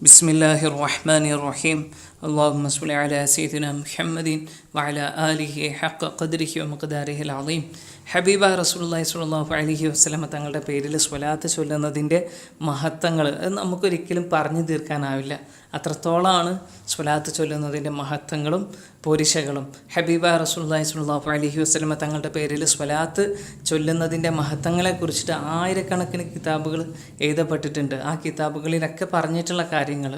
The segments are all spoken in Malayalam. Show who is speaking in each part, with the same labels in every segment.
Speaker 1: ബിസ്മില്ലാഹിർ റഹ്മാനിർ റഹീം. അല്ലാഹുമ്മ സ്വല്ലി അലാ സയ്യിദിനാ മുഹമ്മദിൻ വഅലാ ആലിഹി ഹഖ്ഖ ഖദ്രിഹി വമിഖ്ദാരിഹിൽ അളീം. ഹബീബായ റസൂലുള്ളാഹി സ്വല്ലല്ലാഹു അലൈഹി വസല്ലമ തങ്ങളുടെ പേരിൽ സ്വലാത്ത് ചൊല്ലുന്നതിൻ്റെ മഹത്വങ്ങൾ അത് നമുക്കൊരിക്കലും പറഞ്ഞു തീർക്കാനാവില്ല. അത്രത്തോളമാണ് സ്വലാത്ത് ചൊല്ലുന്നതിൻ്റെ മഹത്വങ്ങളും പോരിശകളും. ഹബീബായ റസൂലുള്ളാഹി സ്വല്ലല്ലാഹു അലൈഹി വസല്ലമ തങ്ങളുടെ പേരിൽ സ്വലാത്ത് ചൊല്ലുന്നതിൻ്റെ മഹത്വങ്ങളെക്കുറിച്ചിട്ട് ആയിരക്കണക്കിന് കിതാബുകൾ എഴുതപ്പെട്ടിട്ടുണ്ട്. ആ കിതാബുകളിലൊക്കെ പറഞ്ഞിട്ടുള്ള കാര്യങ്ങൾ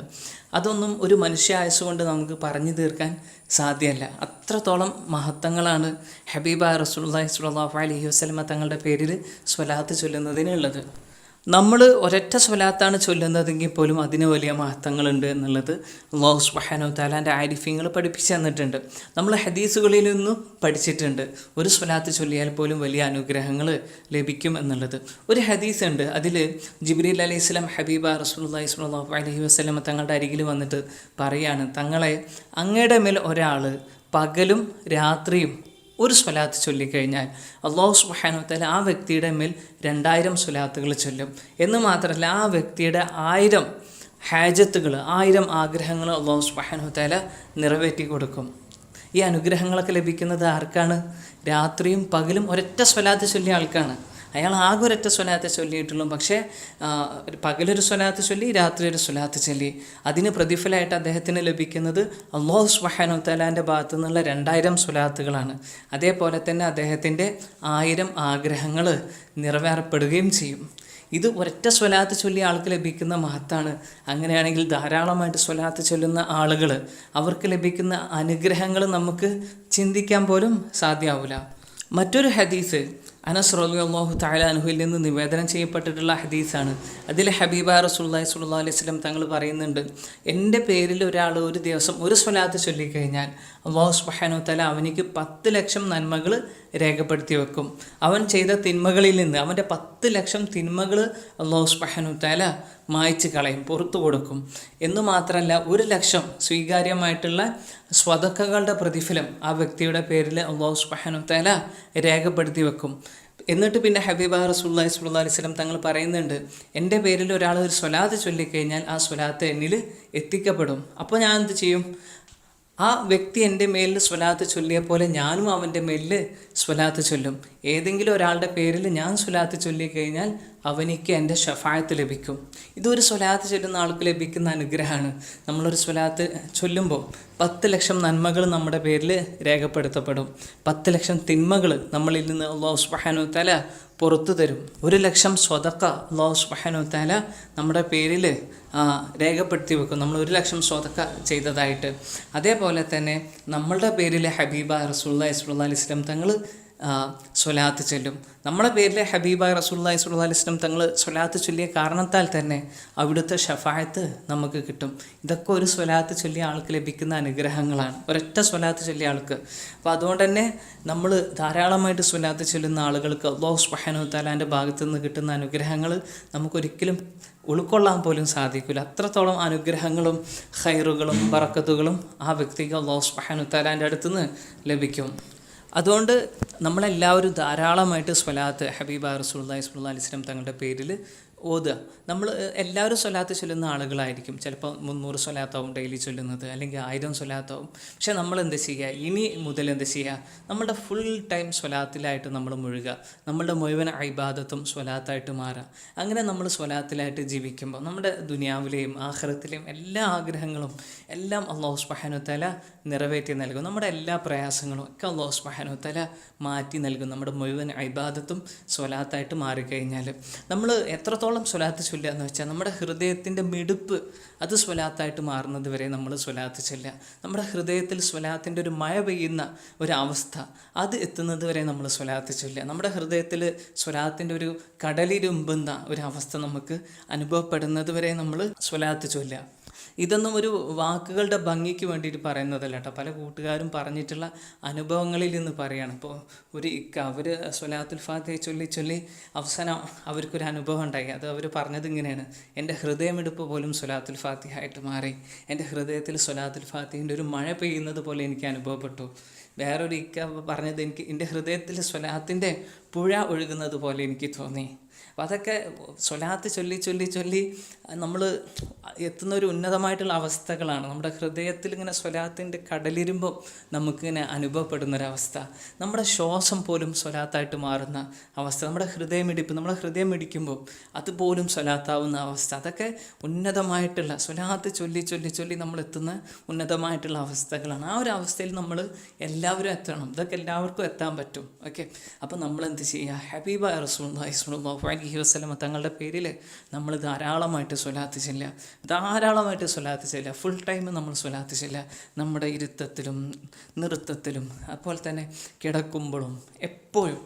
Speaker 1: അതൊന്നും ഒരു മനുഷ്യ ആയുസ്സുകൊണ്ട് നമുക്ക് പറഞ്ഞു തീർക്കാൻ സാധ്യമല്ല. അത്രത്തോളം മഹത്വങ്ങളാണ് ഹബീബായ റസൂലുള്ളാഹി സ്വല്ലല്ലാഹു അലൈഹി വസല്ലമ തങ്ങളുടെ പേരിൽ സ്വലാത്ത് ചൊല്ലുന്നതിനുള്ളത്. നമ്മൾ ഒരൊറ്റ സ്വലാത്താണ് ചൊല്ലുന്നതെങ്കിൽ പോലും അതിന് വലിയ മഹത്വങ്ങളുണ്ട് എന്നുള്ളത് അല്ലാഹു സുബ്ഹാനഹു വ തആലാൻ്റെ ആരിഫീങ്ങൾ പഠിപ്പിച്ചു തന്നിട്ടുണ്ട്. നമ്മൾ ഹദീസുകളിൽ നിന്നും പഠിച്ചിട്ടുണ്ട് ഒരു സ്വലാത്ത് ചൊല്ലിയാൽ പോലും വലിയ അനുഗ്രഹങ്ങൾ ലഭിക്കും എന്നുള്ളത്. ഒരു ഹദീസ് ഉണ്ട്, അതിൽ ജിബ്രീൽ അലൈഹിസ്സലാം ഹബീബ റസൂലുള്ളാഹി സ്വല്ലല്ലാഹു അലൈഹി വസല്ലമ തങ്ങളുടെ അരികിൽ വന്നിട്ട് പറയാണ്, തങ്ങളെ അങ്ങയുടെ മേൽ ഒരാൾ പകലും രാത്രിയും ഒരു സ്വലാത്ത് ചൊല്ലിക്കഴിഞ്ഞാൽ അല്ലാഹു സുബ്ഹാനഹു വ തആല ആ വ്യക്തിയുടെ മേൽ 2000 സ്വലാത്തുകൾ ചൊല്ലും. എന്ന് മാത്രമല്ല, ആ വ്യക്തിയുടെ 1000 ഹാജത്തുകൾ, 1000 ആഗ്രഹങ്ങൾ അല്ലാഹു സുബ്ഹാനഹു വ തആല നിറവേറ്റി കൊടുക്കും. ഈ അനുഗ്രഹങ്ങളൊക്കെ ലഭിക്കുന്നത് ആർക്കാണ്? രാത്രിയും പകലും ഒരൊറ്റ സ്വലാത്ത് ചൊല്ലിയ ആൾക്കാണ്. അയാൾ ആകെ ഒരൊറ്റ സ്വലാത്ത് ചൊല്ലിയിട്ടുള്ളൂ. പക്ഷേ പകലൊരു സ്വലാത്ത് ചൊല്ലി, രാത്രി ഒരു സ്വലാത്ത് ചൊല്ലി. അതിന് പ്രതിഫലമായിട്ട് അദ്ദേഹത്തിന് ലഭിക്കുന്നത് അല്ലാഹു സുബ്ഹാനഹു വ തആലാൻ്റെ ഭാഗത്തു നിന്നുള്ള 2000 സ്വലാത്തുകളാണ്. അതേപോലെ തന്നെ അദ്ദേഹത്തിൻ്റെ 1000 ആഗ്രഹങ്ങൾ നിറവേറപ്പെടുകയും ചെയ്യും. ഇത് ഒരൊറ്റ സ്വലാത്ത് ചൊല്ലിയ ആൾക്ക് ലഭിക്കുന്ന മഹത്താണ്. അങ്ങനെയാണെങ്കിൽ ധാരാളമായിട്ട് സ്വലാത്ത് ചൊല്ലുന്ന ആളുകൾ, അവർക്ക് ലഭിക്കുന്ന അനുഗ്രഹങ്ങൾ നമുക്ക് ചിന്തിക്കാൻ പോലും സാധ്യമാവില്ല. മറ്റൊരു ഹദീസ് അനസ് റളിയല്ലാഹു തആല അൻഹുവിൽ നിന്ന് നിവേദനം ചെയ്യപ്പെട്ടിട്ടുള്ള ഹദീസാണ്. അതിൽ ഹബീബ റസൂലുള്ളാഹി സ്വല്ലല്ലാഹു അലൈഹി വസല്ലം തങ്ങൾ പറയുന്നുണ്ട്, എൻ്റെ പേരിൽ ഒരാൾ ഒരു ദിവസം ഒരു സ്വലാത്ത് ചൊല്ലിക്കഴിഞ്ഞാൽ അല്ലാഹു സുബ്ഹാനഹു വ തആല അവനിക്ക് 10 ലക്ഷം നന്മകൾ രേഖപ്പെടുത്തി വെക്കും. അവൻ ചെയ്ത തിന്മകളിൽ നിന്ന് അവൻ്റെ 10 ലക്ഷം തിന്മകൾ അല്ലാഹു സുബ്ഹാനഹു വ തആല മായ്ച്ചു കളയും, പുറത്തു കൊടുക്കും. എന്നു മാത്രമല്ല, 1 ലക്ഷം സ്വീകാര്യമായിട്ടുള്ള സ്വതക്കകളുടെ പ്രതിഫലം ആ വ്യക്തിയുടെ പേരിൽ അല്ലാഹു സുബ്ഹാനഹു വ തആല രേഖപ്പെടുത്തി വെക്കും. എന്നിട്ട് പിന്നെ ഹബീബ റസൂലുള്ളാഹി സ്വല്ലല്ലാഹു അലൈഹി വസല്ലം തങ്ങൾ പറയുന്നുണ്ട്, എൻ്റെ പേരിൽ ഒരാൾ ഒരു സ്വലാത്ത് ചൊല്ലിക്കഴിഞ്ഞാൽ ആ സ്വലാത്ത് എന്നിൽ എത്തിക്കപ്പെടും. അപ്പോൾ ഞാൻ എന്ത് ചെയ്യും? ആ വ്യക്തി എൻ്റെ മേലിൽ സ്വലാത്ത് ചൊല്ലിയ പോലെ ഞാനും അവൻ്റെ മേലിൽ സ്വലാത്ത് ചൊല്ലും. ഏതെങ്കിലും ഒരാളുടെ പേരിൽ ഞാൻ സ്വലാത്ത് ചൊല്ലിക്കഴിഞ്ഞാൽ അവനിക്ക് എൻ്റെ ഷഫായത്ത് ലഭിക്കും. ഇതൊരു സ്വലാത്ത് ചൊല്ലുന്ന ആൾക്ക് ലഭിക്കുന്ന അനുഗ്രഹമാണ്. നമ്മളൊരു സ്വലാത്ത് ചൊല്ലുമ്പോൾ 10 ലക്ഷം നന്മകൾ നമ്മുടെ പേരിൽ രേഖപ്പെടുത്തപ്പെടും. 10 ലക്ഷം തിന്മകൾ നമ്മളിൽ നിന്ന് അല്ലാഹു സുബ്ഹാനഹു വ തആല പുറത്തു തരും. 1 ലക്ഷം സ്വതക്ക അല്ലാഹു സുബ്ഹാനഹു വ തആല നമ്മുടെ പേരിൽ രേഖപ്പെടുത്തി വെക്കും, നമ്മൾ 1 ലക്ഷം സ്വതക്ക ചെയ്തതായിട്ട്. അതേപോലെ തന്നെ നമ്മളുടെ പേരിൽ ഹബീബ റസൂലുള്ളാഹി സ്വല്ലല്ലാഹു അലൈഹി വസല്ലം തങ്ങൾ സ്വലാത്ത് ചൊല്ലും. നമ്മുടെ പേരിൽ ഹബീബായ റസൂലുള്ളാഹി സ്വല്ലല്ലാഹു അലൈഹി വസല്ലം തങ്ങൾ സ്വലാത്ത് ചൊല്ലിയ കാരണത്താൽ തന്നെ അവിടുത്തെ ഷഫായത്ത് നമുക്ക് കിട്ടും. ഇതൊക്കെ ഒരു സ്വലാത്ത് ചൊല്ലിയ ആൾക്ക് ലഭിക്കുന്ന അനുഗ്രഹങ്ങളാണ്, ഒരൊറ്റ സ്വലാത്ത് ചൊല്ലിയ ആൾക്ക്. അപ്പോൾ അതുകൊണ്ട് തന്നെ നമ്മൾ ധാരാളമായിട്ട് സ്വലാത്ത് ചൊല്ലുന്ന ആളുകൾക്ക് അല്ലാഹു സുബ്ഹാനഹു വ തആലാൻ്റെ ഭാഗത്തു നിന്ന് കിട്ടുന്ന അനുഗ്രഹങ്ങൾ നമുക്കൊരിക്കലും ഉൾക്കൊള്ളാൻ പോലും സാധിക്കില്ല. അത്രത്തോളം അനുഗ്രഹങ്ങളും ഖൈറുകളും ബറക്കത്തുകളും ആ വ്യക്തിക്ക് അല്ലാഹു സുബ്ഹാനഹു വ തആലാൻ്റെ അടുത്തുനിന്ന് ലഭിക്കും. അതുകൊണ്ട് നമ്മളെല്ലാവരും ധാരാളമായിട്ട് സ്വലാത്ത് ഹബീബ റസൂലുള്ളാഹി സ്വല്ലല്ലാഹു അലൈഹി വസല്ലം തങ്ങളുടെ പേരിൽ ഓതുക. നമ്മൾ എല്ലാവരും സ്വലാത്ത് ചൊല്ലുന്ന ആളുകളായിരിക്കും. ചിലപ്പോൾ 300 സ്വലാത്താവും ഡെയിലി ചൊല്ലുന്നത്, അല്ലെങ്കിൽ 1000 സ്വലാത്താവും. പക്ഷേ നമ്മൾ എന്ത് ചെയ്യുക? ഇനി മുതൽ എന്ത് ചെയ്യുക? നമ്മുടെ ഫുൾ ടൈം സ്വലാത്തിലായിട്ട് നമ്മൾ മുഴുകുക. നമ്മളുടെ മുഴുവൻ ഇബാദത്തും സ്വലാത്തായിട്ട് മാറുക. അങ്ങനെ നമ്മൾ സ്വലാത്തിലായിട്ട് ജീവിക്കുമ്പോൾ നമ്മുടെ ദുനിയാവിലെയും ആഖിറത്തിലെയും എല്ലാ ആഗ്രഹങ്ങളും എല്ലാം അല്ലാഹു സുബ്ഹാനഹു വ തആല നിറവേറ്റി നൽകും. നമ്മുടെ എല്ലാ പ്രയാസങ്ങളും ഒക്കെ അല്ലാഹു സുബ്ഹാനഹു വ തആല മാറ്റി നൽകും. നമ്മുടെ മുഴുവൻ ഇബാദത്തും സ്വലാത്തായിട്ട് മാറിക്കഴിഞ്ഞാൽ നമ്മൾ എത്രത്തോളം സ്വലാത്ത് ചൊല്ലുക എന്ന് വെച്ചാൽ നമ്മുടെ ഹൃദയത്തിൻ്റെ മിടുപ്പ് അത് സ്വലാത്തായിട്ട് മാറുന്നത് വരെ നമ്മൾ സ്വലാത്ത് ചൊല്ലുക. നമ്മുടെ ഹൃദയത്തിൽ സ്വലാത്തിൻ്റെ ഒരു മഴ പെയ്യുന്ന ഒരവസ്ഥ അത് എത്തുന്നത് വരെ നമ്മൾ സ്വലാത്ത് ചൊല്ലുക. നമ്മുടെ ഹൃദയത്തിൽ സ്വലാത്തിൻ്റെ ഒരു കടലിരുമ്പുന്ന ഒരവസ്ഥ നമുക്ക് അനുഭവപ്പെടുന്നത് വരെ നമ്മൾ സ്വലാത്ത് ചൊല്ലുക. ഇതൊന്നും ഒരു വാക്കുകളുടെ ഭംഗിക്ക് വേണ്ടിയിട്ട് പറയുന്നതല്ല കേട്ടോ. പല കൂട്ടുകാരും പറഞ്ഞിട്ടുള്ള അനുഭവങ്ങളിൽ നിന്ന് പറയുകയാണ്. ഇപ്പോൾ അവർ സ്വലാത്തുൽ ഫാത്തിഹ ചൊല്ലി അവസാനം അവർക്കൊരു അനുഭവം ഉണ്ടായി. അത് അവർ പറഞ്ഞത് ഇങ്ങനെയാണ്, എൻ്റെ ഹൃദയമെടുപ്പ് പോലും സ്വലാത്തുൽ ഫാത്തിഹ ആയിട്ട് മാറി. എൻ്റെ ഹൃദയത്തിൽ സ്വലാത്തുൽ ഫാത്തിഹിൻ്റെ ഒരു മഴ പെയ്യുന്നത് പോലെ എനിക്ക് അനുഭവപ്പെട്ടു. വേറൊരു പറഞ്ഞത്, എൻ്റെ ഹൃദയത്തിൽ സ്വലാത്തിൻ്റെ പുഴ ഒഴുകുന്നത് പോലെ എനിക്ക് തോന്നി. അപ്പോൾ അതൊക്കെ സ്വലാത്ത് ചൊല്ലി ചൊല്ലി ചൊല്ലി നമ്മൾ എത്തുന്ന ഒരു ഉന്നതമായിട്ടുള്ള അവസ്ഥകളാണ്. നമ്മുടെ ഹൃദയത്തിൽ ഇങ്ങനെ സ്വലാത്തിൻ്റെ കടലിരുമ്പം നമുക്കിങ്ങനെ അനുഭവപ്പെടുന്നൊരവസ്ഥ, നമ്മുടെ ശ്വാസം പോലും സ്വലാത്തായിട്ട് മാറുന്ന അവസ്ഥ, നമ്മുടെ ഹൃദയം മിടിക്കുമ്പോൾ അതുപോലും സ്വലാത്താവുന്ന അവസ്ഥ, അതൊക്കെ ഉന്നതമായിട്ടുള്ള സ്വലാത്ത് ചൊല്ലി ചൊല്ലി ചൊല്ലി നമ്മൾ എത്തുന്ന ഉന്നതമായിട്ടുള്ള അവസ്ഥകളാണ്. ആ ഒരു അവസ്ഥയിൽ നമ്മൾ എല്ലാവരും എത്തണം. ഇതൊക്കെ എല്ലാവർക്കും എത്താൻ പറ്റും. ഓക്കെ, അപ്പോൾ നമ്മൾ എന്ത് ചെയ്യുക? ഹബീബായ റസൂലുള്ളാഹി സ്വല്ലല്ലാഹു അലൈഹി വസല്ലം തങ്ങളുടെ പേരിൽ നമ്മൾ ധാരാളമായിട്ട് സ്വലാത്ത് ചെല്ലുക, ഫുൾ ടൈം നമ്മൾ സ്വലാത്ത് ചെല്ലുക. നമ്മുടെ ഇരുത്തത്തിലും നൃത്തത്തിലും അതുപോലെ തന്നെ കിടക്കുമ്പോഴും എപ്പോഴും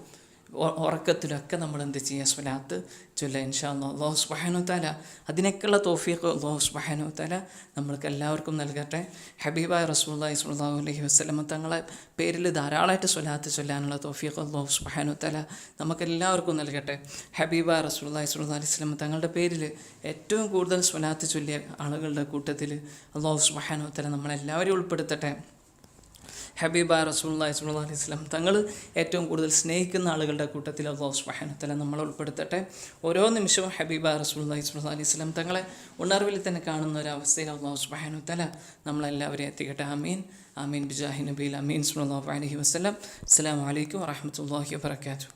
Speaker 1: ഉറക്കത്തിലൊക്കെ നമ്മൾ എന്ത് ചെയ്യുക? സ്വലാത്ത് ചൊല്ലുക. ഇൻഷാ അല്ലാഹ് അല്ലാഹു സുബ്ഹാനഹു വ തആല അതിനൊക്കെയുള്ള തൗഫീഖ് അല്ലാഹു സുബ്ഹാനഹു വ തആല നമ്മൾക്ക് എല്ലാവർക്കും നൽകട്ടെ. ഹബീബായ റസൂലുള്ളാഹി സ്വല്ലല്ലാഹു അലൈഹി വസല്ലം തങ്ങളെ പേരിൽ ധാരാളമായിട്ട് സ്വലാത്ത് ചൊല്ലാനുള്ള തൗഫീഖ് അല്ലാഹു സുബ്ഹാനഹു വ തആല നമുക്കെല്ലാവർക്കും നൽകട്ടെ. ഹബീബായ റസൂലുള്ളാഹി സ്വല്ലല്ലാഹു അലൈഹി വസല്ലം തങ്ങളുടെ പേരിൽ ഏറ്റവും കൂടുതൽ സ്വലാത്ത് ചൊല്ലിയ ആളുകളുടെ കൂട്ടത്തിൽ അല്ലാഹു സുബ്ഹാനഹു വ തആല നമ്മളെല്ലാവരെയും ഉൾപ്പെടുത്തട്ടെ. ഹബീബായ റസൂലുള്ളാഹി സ്വല്ലല്ലാഹു അലൈഹി വസല്ലം തങ്ങൾ ഏറ്റവും കൂടുതൽ സ്നേഹിക്കുന്ന ആളുകളുടെ കൂട്ടത്തിൽ അല്ലാഹു സുബ്ഹാനഹു വ തആല നമ്മളെ ഉൾപ്പെടുത്തട്ടെ. ഓരോ നിമിഷവും ഹബീബായ റസൂലുള്ളാഹി സ്വല്ലല്ലാഹു അലൈഹി വസല്ലം തങ്ങളെ ഉണർവിൽ തന്നെ കാണുന്ന ഒരു അവസ്ഥയിൽ അല്ലാഹു സുബ്ഹാനഹു വ തആല നമ്മളെല്ലാവരെയും എത്തിക്കട്ടെ. ആമീൻ ആമീൻ ബിജാഹി നബിയിൽ അമീൻ സ്വല്ലല്ലാഹു അലൈഹി വസല്ലം. അസ്സലാമു അലൈക്കും വറഹ്മത്തുള്ളാഹി വബറകാതുഹു.